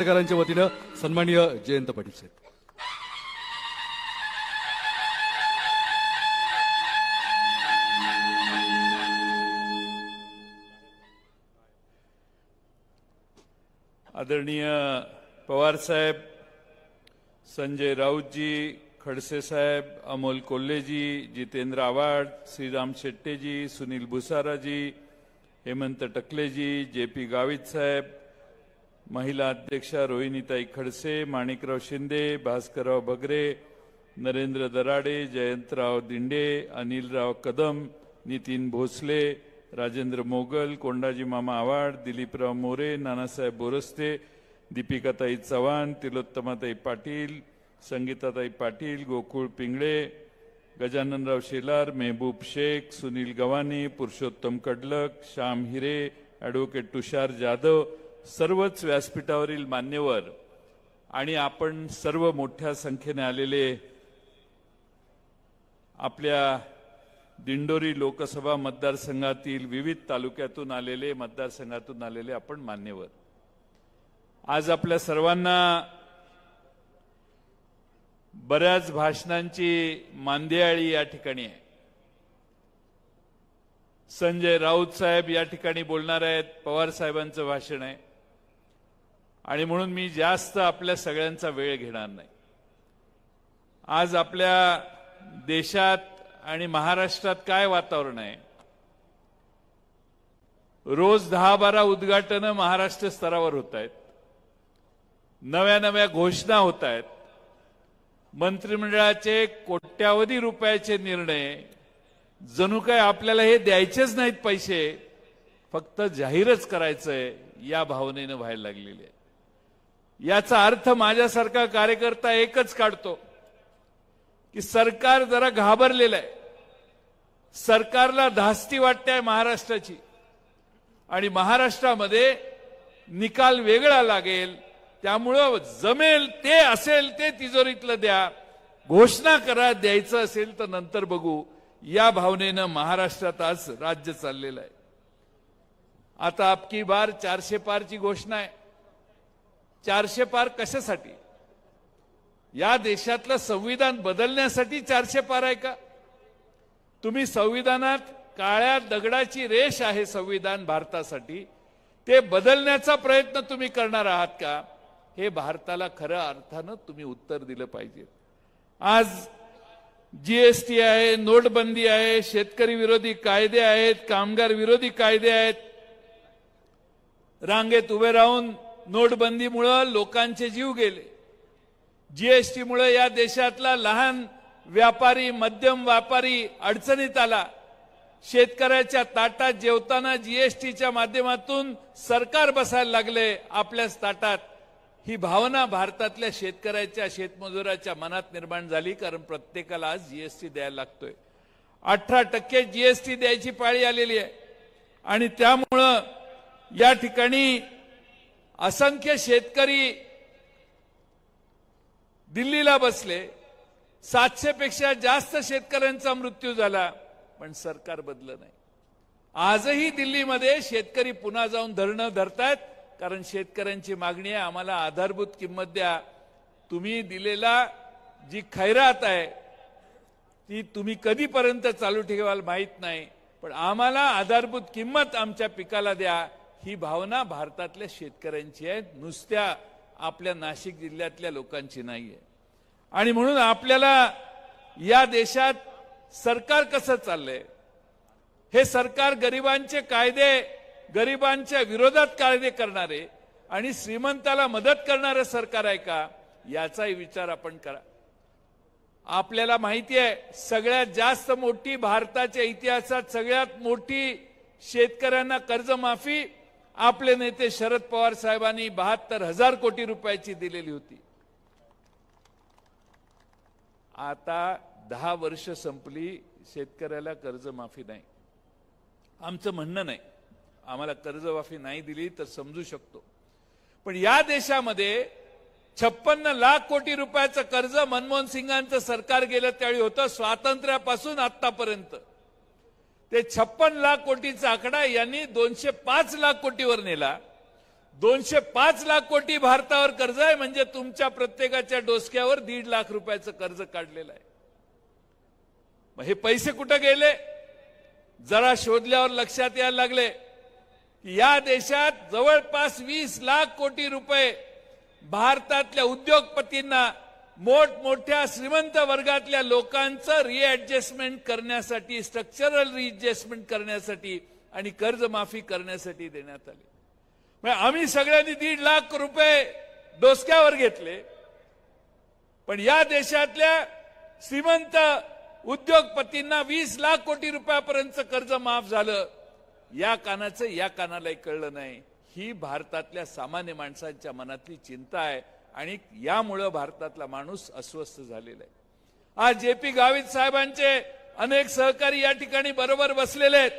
पत्रकारांच्या वतीनं सन्माननीय जयंत पाटील साहेब. आदरणीय पवार साहेब, संजय राऊतजी, खडसे साहेब, अमोल कोल्हेजी, जितेंद्र आव्हाड, श्रीराम शेट्टेजी, सुनील भुसाराजी, हेमंत टकलेजी, जेपी गावित साहेब, महिला अध्यक्षा रोहिणीताई खडसे, माणिकराव शिंदे, भास्करराव बगरे, नरेंद्र दराडे, जयंतराव दिंडे, अनिलराव कदम, नितीन भोसले, राजेंद्र मोगल, कोंडाजी मामा आव्हाड, दिलीपराव मोरे, नानासाहेब बोरस्ते, दीपिकाताई चव्हाण, तिलोत्तमाताई पाटील, संगीताताई पाटील, गोकुळ पिंगळे, गजाननराव शेलार, मेहबूब शेख, सुनील गवानी, पुरुषोत्तम कडलक, श्याम हिरे, ॲडव्होकेट तुषार जाधव, सर्वच व्यासपीठावरील मान्यवर आणि आपण सर्व मोठ्या संख्येने आलेले आपल्या दिंडोरी लोकसभा मतदारसंघातील विविध तालुक्यातून आलेले, मतदारसंघातून आलेले आपण मान्यवर, आज आपल्या सर्वांना बऱ्याच भाषणांची मांदियाळी या ठिकाणी आहे. संजय राऊत साहेब या ठिकाणी बोलणार आहेत, पवार साहेबांचं भाषण आहे आणि म्हणून मी जास्त आपल्या सगळ्यांचा वेळ घेणार नाही. आज आपल्या देशात आणि महाराष्ट्रात काय वातावरण आहे? रोज 10-12 उद्घाटनं महाराष्ट्र स्तरावर होत आहेत, नव्या नव्या घोषणा होत आहेत, मंत्रिमंडळाचे कोट्यावधी रुपयाचे निर्णय, जणू काय आपल्याला हे द्यायचेच नाहीत पैसे, फक्त जाहीरच करायचंय या भावनेनं व्हायला लागलेले आहे. याचा अर्थ माझ्यासारखा कार्यकर्ता एकच काढतो की सरकार जरा घाबरलेलं आहे, सरकारला धास्ती वाटते महाराष्ट्राची आणि महाराष्ट्रामध्ये निकाल वेगळा लागेल, त्यामुळं जमेल ते असेल ते तिजोरीतलं द्या, घोषणा करा, द्यायचं असेल तर नंतर बघू, या भावनेनं महाराष्ट्रात आज राज्य चाललेलं आहे. आता अबकी बार 400 पारची घोषणा आहे. 400 पार कशासाठी? या देशातलं संविधान बदलण्यासाठी 400 पार आहे का? तुम्ही संविधानात काळ्या दगडाची रेष आहे संविधान भारतासाठी, ते बदलण्याचा प्रयत्न तुम्ही करणार आहात का? हे भारताला खऱ्या अर्थानं तुम्ही उत्तर दिलं पाहिजे. आज जीएसटी आहे, नोटबंदी आहे, शेतकरी विरोधी कायदे आहेत, कामगार विरोधी कायदे आहेत. रांगेत उभे राहून नोटबंदीमुळे लोकांचे जीव गेले. जीएसटीमुळे या देशातला लहान व्यापारी, मध्यम व्यापारी अडचणीत आला. शेतकऱ्याच्या ताटात जेवताना जीएसटीच्या माध्यमातून सरकार बसायला लागले आपल्याच ताटात. ही भावना भारतातल्या शेतकऱ्याच्या, शेतमजुराच्या मनात निर्माण झाली, कारण प्रत्येकाला आज जीएसटी द्यायला लागतोय. 18% जीएसटी द्यायची पाळी आलेली आहे आणि त्यामुळं या ठिकाणी असंख्य शेतकरी दिल्लीला बसले. 700 पेक्षा जास्त शेतकऱ्यांचा मृत्यू झाला, पण सरकार बदललं नाही. आजही दिल्लीमध्ये शेतकरी पुन्हा जाऊन धरणं धरतायत, कारण शेतकऱ्यांची मागणी आहे, आम्हाला आधारभूत किंमत द्या. तुम्ही दिलेला जी खैरात आहे ती तुम्ही कधीपर्यंत चालू ठेवाल माहीत नाही, पण आम्हाला आधारभूत किंमत आमच्या पिकाला द्या, ही भावना भारतातल्या शेतकऱ्यांची आहे, नुसत्या आपल्या नाशिक जिल्ह्यातल्या लोकांची नाहीये. आणि म्हणून आपल्याला या देशात सरकार कसं चाललंय? हे सरकार गरिबांचे कायदे, गरिबांच्या विरोधात कायदे करणारे आणि श्रीमंताला मदत करणारे सरकार आहे का? याचाही विचार आपण करा. आपल्याला माहिती आहे, सगळ्यात जास्त मोठी, भारताच्या इतिहासात सगळ्यात मोठी शेतकऱ्यांना कर्जमाफी आपले नेते शरद पवार साहेबांनी 72,000 कोटी रुपयाची दिलेली होती. आता 10 वर्ष संपली, शेतकऱ्याला कर्जमाफी नाही. आमचं म्हणणं नाही, आम्हाला कर्जमाफी नाही दिली तर समजू शकतो, पण या देशामध्ये 56 लाख कोटी रुपयाचं कर्ज मनमोहन सिंगांचं सरकार गेलं त्यावेळी होतं. स्वातंत्र्यापासून आतापर्यंत ते 56 लाख कोटीचा आकडा यांनी 205 लाख कोटीवर नेला. 205 लाख कोटी भारतावर कर्ज आहे, म्हणजे तुमच्या प्रत्येकाच्या डोसक्यावर 1.5 लाख रुपयाचं कर्ज काढलेलं आहे. मग हे पैसे कुठे गेले? जरा शोधल्यावर लक्षात यायला लागले की या देशात जवळपास 20 लाख कोटी रुपये भारतातल्या उद्योगपतींना, मोठमोठ्या श्रीमंत वर्गातल्या लोकांचं रिएडजस्टमेंट करण्यासाठी, स्ट्रक्चरल रिएडजस्टमेंट करण्यासाठी आणि कर्जमाफी करण्यासाठी देण्यात आले. आम्ही सगळ्यांनी 1.5 लाख रुपये डोसक्यावर घेतले, पण या देशातल्या श्रीमंत उद्योगपतींना 20 लाख कोटी रुपयापर्यंत कर्ज माफ झालं. या कानाचं या कानालाही कळलं नाही. ही भारतातल्या सामान्य माणसांच्या मनातली चिंता आहे आणि यामुळे भारतातला माणूस अस्वस्थ झालेला आहे. आज JP गावित साहेबांचे अनेक सहकारी या ठिकाणी बरोबर बसलेले आहेत,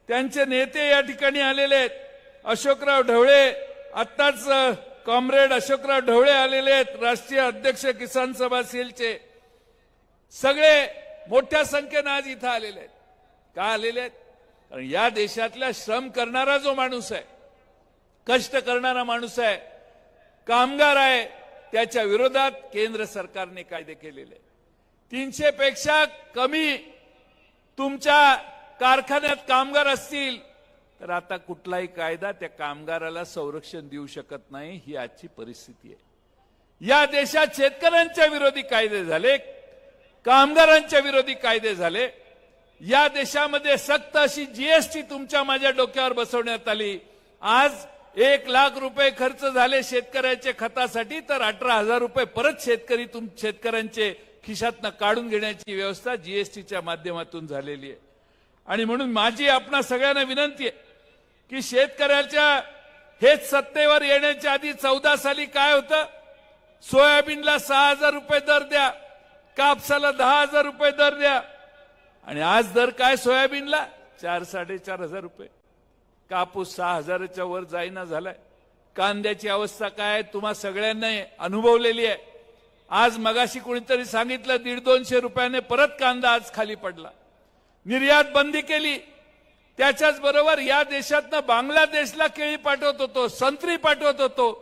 त्यांचे नेते या ठिकाणी आलेले आहेत. अशोकराव ढवळे, आत्ताच कॉम्रेड अशोकराव ढवळे आलेले आहेत, राष्ट्रीय अध्यक्ष किसान सभा सेलचे. सगळे मोठ्या संख्येने आज इथं आलेले आहेत. का आलेले आहेत? कारण या देशातला श्रम करणारा जो माणूस आहे, कष्ट करणारा माणूस आहे, कामगार आहे, त्याच्या विरोधात केंद्र सरकारने कायदे केलेले. 300 पेक्षा कमी तुमच्या कारखान्यात कामगार असतील तर आता कुठलाही कायदा त्या कामगाराला संरक्षण देऊ शकत नाही. ही आजची परिस्थिती आहे. या देशात शेतकऱ्यांच्या विरोधी कायदे झाले, कामगारांच्या विरोधी कायदे झाले. या देशामध्ये सक्त अशी जीएसटी तुमच्या माझ्या डोक्यावर बसवण्यात आली. आज 1 लाख रुपये खर्च झाले शेतकऱ्याच्या खतासाठी, तर 18,000 रुपये परत शेतकऱ्यांचे खिशातनं काढून घेण्याची व्यवस्था जीएसटीच्या माध्यमातून झालेली आहे. आणि म्हणून माझी आपणा सगळ्यांना विनंती आहे की शेतकऱ्याच्या हेच सत्तेवर येण्याच्या आधी 14 साली काय होतं? सोयाबीनला 6,000 रुपये दर द्या, कापसाला 10,000 रुपये दर द्या, आणि आज दर काय सोयाबीनला? 4-4.5 रुपये. कापूस 6,000च्या वर जाईना झालाय. कांद्याची अवस्था काय तुम्हा सगळ्यांना अनुभवलेली आहे. आज मगाशी कोणीतरी सांगितलं 150-200 रुपयाने परत कांदा आज खाली पडला. निर्यात बंदी केली. त्याच्याच बरोबर या देशातनं बांगलादेशला केळी पाठवत होतो, संत्री पाठवत होतो.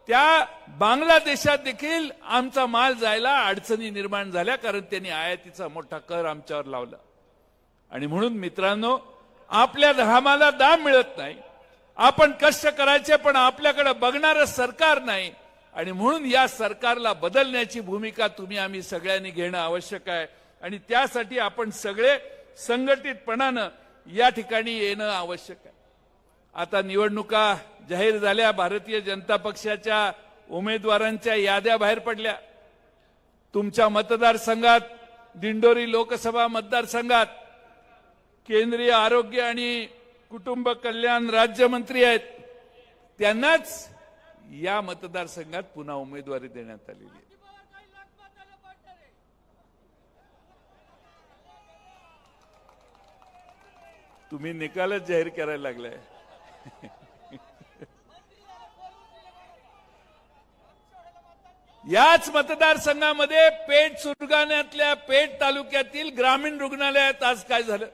त्या बांगलादेशात देखील आमचा माल जायला अडचणी निर्माण झाल्या, कारण त्यांनी आयातीचा मोठा कर आमच्यावर लावला. आणि म्हणून मित्रांनो, आपल्या घामाला दाम मिळत नाही. आपण कष्ट करायचे, पण आपल्याकडे बघणारं सरकार नाही. आणि म्हणून या सरकारला बदलण्याची भूमिका तुम्ही आम्ही सगळ्यांनी घेणं आवश्यक आहे. आणि त्यासाठी आपण सगळे संघटितपणानं या ठिकाणी येणं आवश्यक आहे. आता निवडणुका जाहीर झाल्या. भारतीय जनता पक्षाच्या उमेदवारांच्या याद्या बाहेर पडल्या. तुमच्या मतदारसंघात, दिंडोरी लोकसभा मतदारसंघात केंद्रीय आरोग्य आणि कुटुंब कल्याण राज्यमंत्री आहेत, त्यांनाच या मतदारसंघात पुन्हा उमेदवारी देण्यात आलेली आहे. तुम्ही निकालच जाहीर करायला लागलाय. याच मतदारसंघामध्ये पेठ सुरगाण्यातल्या पेठ तालुक्यातील ग्रामीण रुग्णालयात आज काय झालं?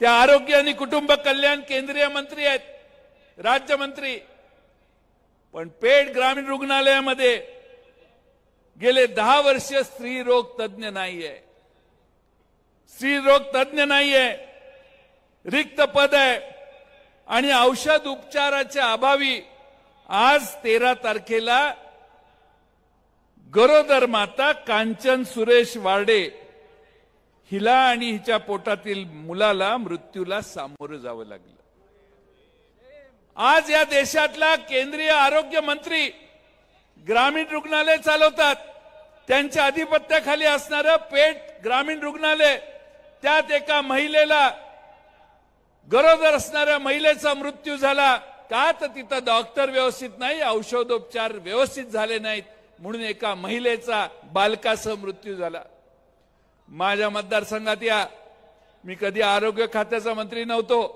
त्या आरोग्य आणि कुटुंब कल्याण केंद्रीय मंत्री आहेत, राज्यमंत्री, पण पेठ ग्रामीण रुग्णालयामध्ये गेले 10 वर्ष स्त्री रोग तज्ञ नाहीये. स्त्री रोग तज्ञ नाहीये, रिक्त पद आहे. आणि औषध उपचाराच्या अभावी आज 13 तारखेला गरोदर माता कांचन सुरेश वार्डे हिला आणि हिच्या पोटातील मुलाला मृत्यूला सामोरं जावं लागलं. आज या देशातला केंद्रीय आरोग्य मंत्री ग्रामीण रुग्णालय चालवतात. त्यांच्या अधिपत्याखाली असणारं पेठ ग्रामीण रुग्णालय, त्यात एका महिलेला, गरोदर असणाऱ्या महिलेचा मृत्यू झाला. का? तर तिथं डॉक्टर व्यवस्थित नाही, औषधोपचार व्यवस्थित झाले नाहीत, म्हणून एका महिलेचा बालकासह मृत्यू झाला. माझ्या मतदारसंघात या, मी कधी आरोग्य खात्याचा मंत्री नव्हतो,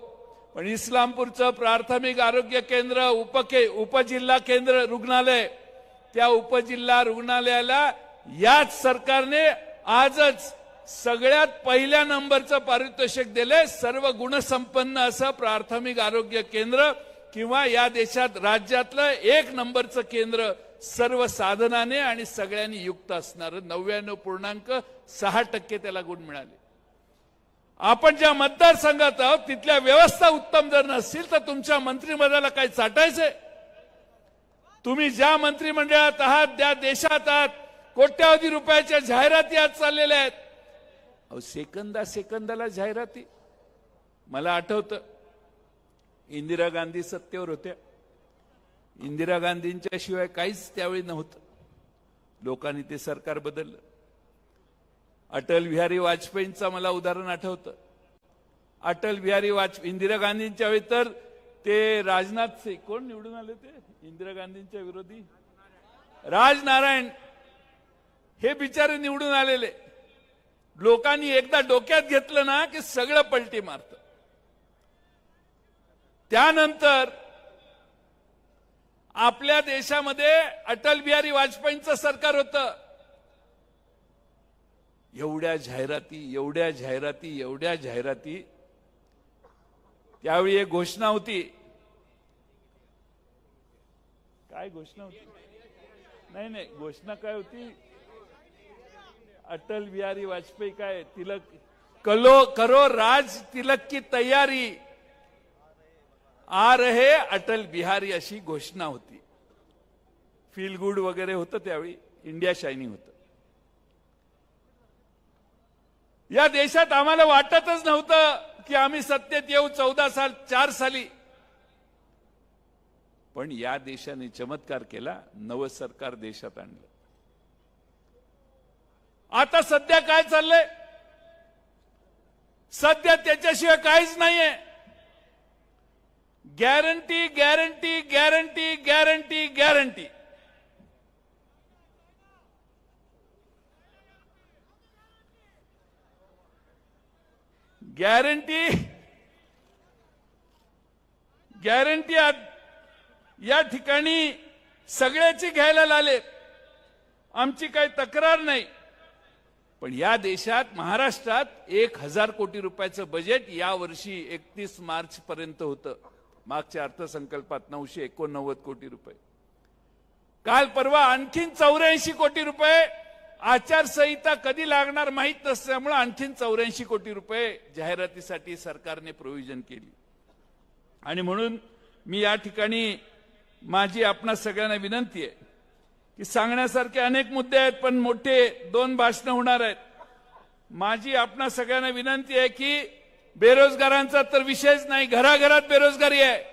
पण इस्लामपूरचं प्राथमिक आरोग्य केंद्र, उपजिल्हा केंद्र रुग्णालय, त्या उपजिल्हा रुग्णालयाला याच सरकारने आजच सगळ्यात पहिल्या नंबरचं पारितोषिक दिले. सर्व गुणसंपन्न असं प्राथमिक आरोग्य केंद्र किंवा या देशात राज्यातलं 1 नंबरचं केंद्र सर्व साधनाने आणि सगळ्यांनी युक्त असणारं 99.6% त्याला गुण मिळाले. आपण ज्या मतदारसंघात आहोत तिथल्या व्यवस्था उत्तम जर नसतील तर तुमच्या मंत्रिमंडळाला काही चाटायचंय? तुम्ही ज्या मंत्रिमंडळात आहात, त्या देशात आहात, कोट्यावधी रुपयाच्या जाहिराती आज चाललेल्या आहेत. अहो, सेकंदाला जाहिराती. मला आठवतं इंदिरा गांधी सत्तेवर होत्या. इंदिरा गांधींच्या शिवाय काहीच त्यावेळी नव्हतं. लोकांनी ते सरकार बदललं. अटल बिहारी वाजपेयींचं मला उदाहरण आठवतं. अटल बिहारी वाजपेयी इंदिरा गांधींच्या वेळी तर ते राजनाथ सिंह कोण निवडून आले, ते इंदिरा गांधींच्या विरोधी राजनारायण हे बिचारे निवडून आलेले. लोकांनी एकदा डोक्यात घेतलं ना की सगळं पलटी मारतं. त्यानंतर आपल्या देशामध्ये अटल बिहारी वाजपेयींचं सरकार होतं. एवढ्या जाहिराती. त्यावेळी एक घोषणा होती. काय घोषणा होती? नाही, घोषणा काय होती? अटल बिहारी वाजपेयी काय तिलक करो राज तिलक की तैयारी, आ रहे अटल बिहारी अशी घोषणा होती. फील गुड वगैरे होतं त्यावेळी, इंडिया शायनिंग होतं. या देशात आम्हाला वाटतच नव्हतं की आम्ही सत्तेत येऊ 4 साली. पण या देशाने चमत्कार केला, नवं सरकार देशात आणलं. आता सध्या काय चाललंय? सध्या त्याच्याशिवाय काहीच नाहीये. गॅरंटी. गॅरंटी या ठिकाणी सगळ्याची घ्यायला लागले. आमची काही तक्रार नाही. पण या देशात महाराष्ट्रात 1000 कोटी रुपयाचं बजेट या वर्षी 31 मार्च पर्यंत होतं. मागच्या अर्थसंकल्पात 989 कोटी रुपये. काल परवा आणखीन 84 कोटी रुपये. आचारसंहिता कधी लागणार माहीत नसल्यामुळे आणखीन 84 कोटी रुपये जाहिरातीसाठी सरकारने प्रोव्हिजन केली. आणि म्हणून मी या ठिकाणी माझी आपणा सगळ्यांना विनंती आहे की सांगण्यासारखे अनेक मुद्दे आहेत, पण मोठे 2 भाषणं होणार आहेत. माझी आपणा सगळ्यांना विनंती आहे की बेरोजगारांचा तर विषयच नाही. घराघरात बेरोजगारी आहे.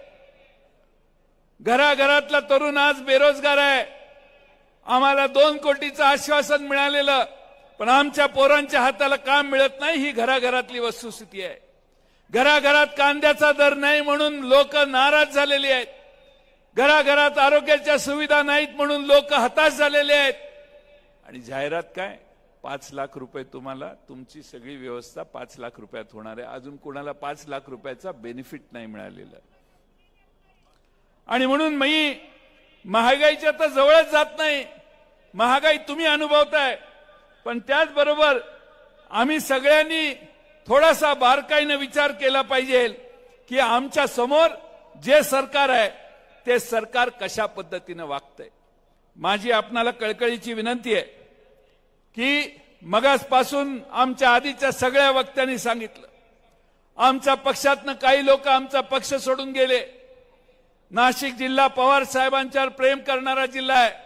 घराघरातला तरुण आज बेरोजगार आहे. आम्हाला 2 कोटीचं आश्वासन मिळालेलं, पण आमच्या पोरांच्या हाताला काम मिळत नाही. ही घराघरातली वस्तुस्थिती आहे. घराघरात कांद्याचा दर नाही म्हणून लोक नाराज झालेली आहेत. घराघरात आरोग्याच्या सुविधा नाहीत म्हणून लोक हताश झालेले आहेत. आणि जाहिरात काय? 5 लाख रुपये तुम्हाला, तुमची सगळी व्यवस्था 5 लाख रुपयात होणार आहे. अजून कोणाला 5 लाख रुपयाचा बेनिफिट नाही मिळालेला. आणि म्हणून मी महागाईच्या तर जवळच जात नाही. महागाई तुम्ही अनुभवताय, पण त्याचबरोबर आम्ही सगळ्यांनी थोडासा बारकाईने विचार केला पाहिजे की आमच्या समोर जे सरकार आहे ते सरकार कशा पद्धतीने वागतंय. माझी आपणाला कळकळीची विनंती आहे की मगासपासून आमच्या आधीच्या सगळ्या वक्त्यांनी सांगितलं, आमच्या पक्षातनं काही लोक आमचा पक्ष सोडून गेले. नाशिक जिल्हा पवार साहेबांच्यावर प्रेम करणारा जिल्हा आहे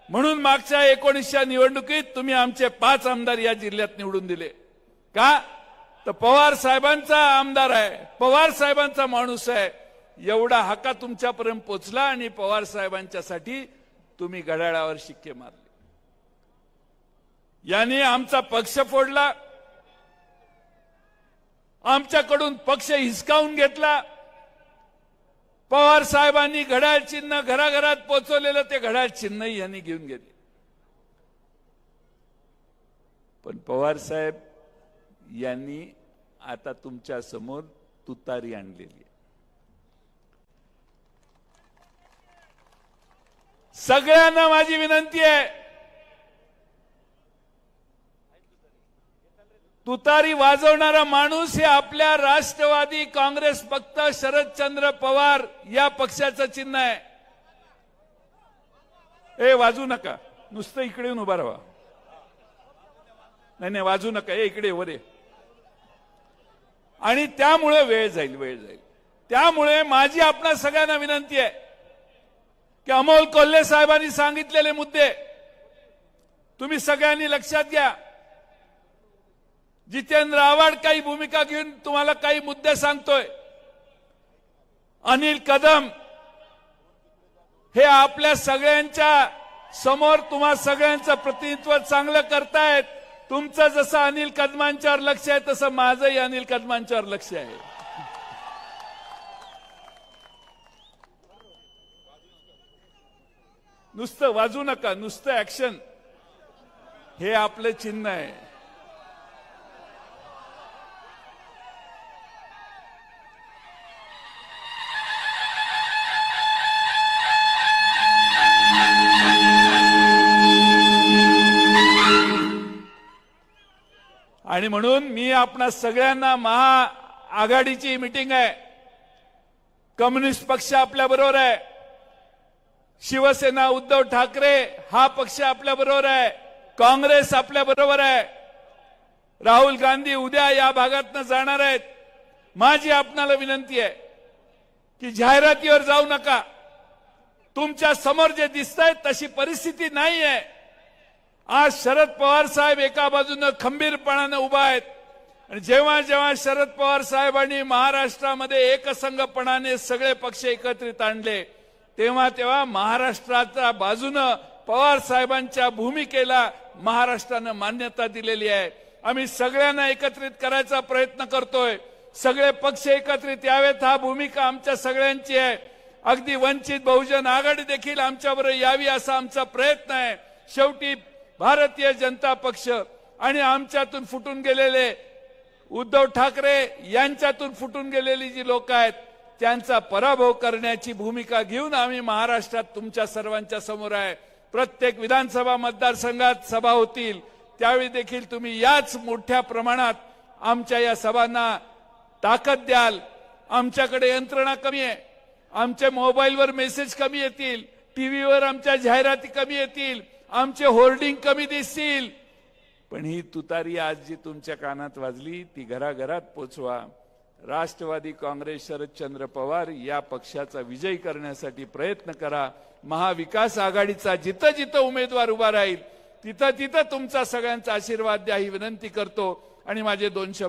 म्हणून मागच्या 19च्या निवडणुकीत तुम्ही आमचे 5 आमदार या जिल्ह्यात निवडून दिले. का? तर पवार साहेबांचा आमदार आहे, पवार साहेबांचा माणूस आहे. एवढा हक्का तुमच्यापर्यंत पोचला आणि पवार साहेबांच्यासाठी तुम्ही घड्याळावर शिक्के मारले. याने आमचा पक्ष फोडला, आमच्याकडून पक्ष हिसकावून घेतला. पवार साहेबांनी घड्याळ चिन्ह घराघरात पोचवलेलं ते घड्याळ चिन्हही यांनी घेऊन गेले. पण पवार साहेब यांनी आता तुमच्या समोर तुतारी आणलेली आहे. सगळ्यांना माझी विनंती आहे, तुतारी वाजवणारा माणूस हे आपल्या राष्ट्रवादी काँग्रेस फक्त शरदचंद्र पवार या पक्षाचं चिन्ह आहे. ए वाजू नका, नुसतं इकडे येऊन उभा राहा. नाही वाजू नका, इकडे वर ये. आणि त्यामुळे वेळ जाईल. त्यामुळे माझी आपणा सगळ्यांना विनंती आहे की अमोल कोल्हे साहेबांनी सांगितलेले मुद्दे तुम्ही सगळ्यांनी लक्षात घ्या. जितेंद्र आव्हाड काही भूमिका घेऊन तुम्हाला काही मुद्दे सांगतोय. अनिल कदम हे आपल्या सगळ्यांच्या समोर तुम्हा सगळ्यांचं प्रतिनिधित्व चांगलं करतायत. तुमचं जसं अनिल कदमांच्यावर लक्ष आहे तसं माझंही अनिल कदमांच्यावर लक्ष आहे. नुसतं वाजू नका, नुसतं ऍक्शन हे आपलं चिन्ह आहे. आणि म्हणून मी आपणा सगळ्यांना महाआघाडीची मीटिंग आहे. कम्युनिस्ट पक्ष आपल्या बरोबर आहे. शिवसेना उद्धव ठाकरे हा पक्ष आपल्या बरोबर आहे. काँग्रेस आपल्या बरोबर आहे. राहुल गांधी उद्या या भागातनं जाणार आहेत. माझी आपणाला विनंती आहे की जाहिरातीवर जाऊ नका. तुमच्या समोर जे दिसतंय तशी परिस्थिती नाही आहे. आज शरद पवार साहेब एका बाजूने खंबीरपणाने उभा आहेत आणि जेव्हा जेव्हा शरद पवार साहेबांनी महाराष्ट्रामध्ये एकसंघपणाने सगळे पक्ष एकत्रित आणले तेव्हा तेव्हा महाराष्ट्राच्या बाजूने पवार साहेबांच्या भूमिकेला महाराष्ट्राने मान्यता दिलेली आहे. आम्ही सगळ्यांना एकत्रित करायचा प्रयत्न करतोय. सगळे पक्ष एकत्रित यावेत हा भूमिका आमच्या सगळ्यांची आहे. अगदी वंचित बहुजन आघाडी देखील आमच्याबरोबर यावी असा आमचा प्रयत्न आहे. शेवटी भारतीय जनता पक्ष आणि आमच्यातून फुटून गेलेले उद्धव ठाकरे यांच्यातून फुटून गेलेली जी लोक आहेत त्यांचा पराभव करण्याची भूमिका घेऊन आम्ही महाराष्ट्रात तुमच्या सर्वांच्या समोर आहे. प्रत्येक विधानसभा मतदारसंघात सभा होतील त्यावेळी देखील तुम्ही याच मोठ्या प्रमाणात आमच्या या सभांना ताकद द्याल. आमच्याकडे यंत्रणा कमी आहे. आमच्या मोबाईलवर मेसेज कमी येतील, टीव्हीवर आमच्या जाहिराती कमी येतील, आमचे होर्डिंग कमी दिसतील, पण ही तुतारी आज जी तुमच्या कानात वाजली ती घराघरात पोचवा. राष्ट्रवादी काँग्रेस शरदचंद्र पवार या पक्षाचा विजय करण्यासाठी प्रयत्न करा. महाविकास आघाडीचा जिथं जिथं उमेदवार उभा राहील तिथं तिथं तुमचा सगळ्यांचा आशीर्वाद द्या ही विनंती करतो आणि माझे 2 शब्द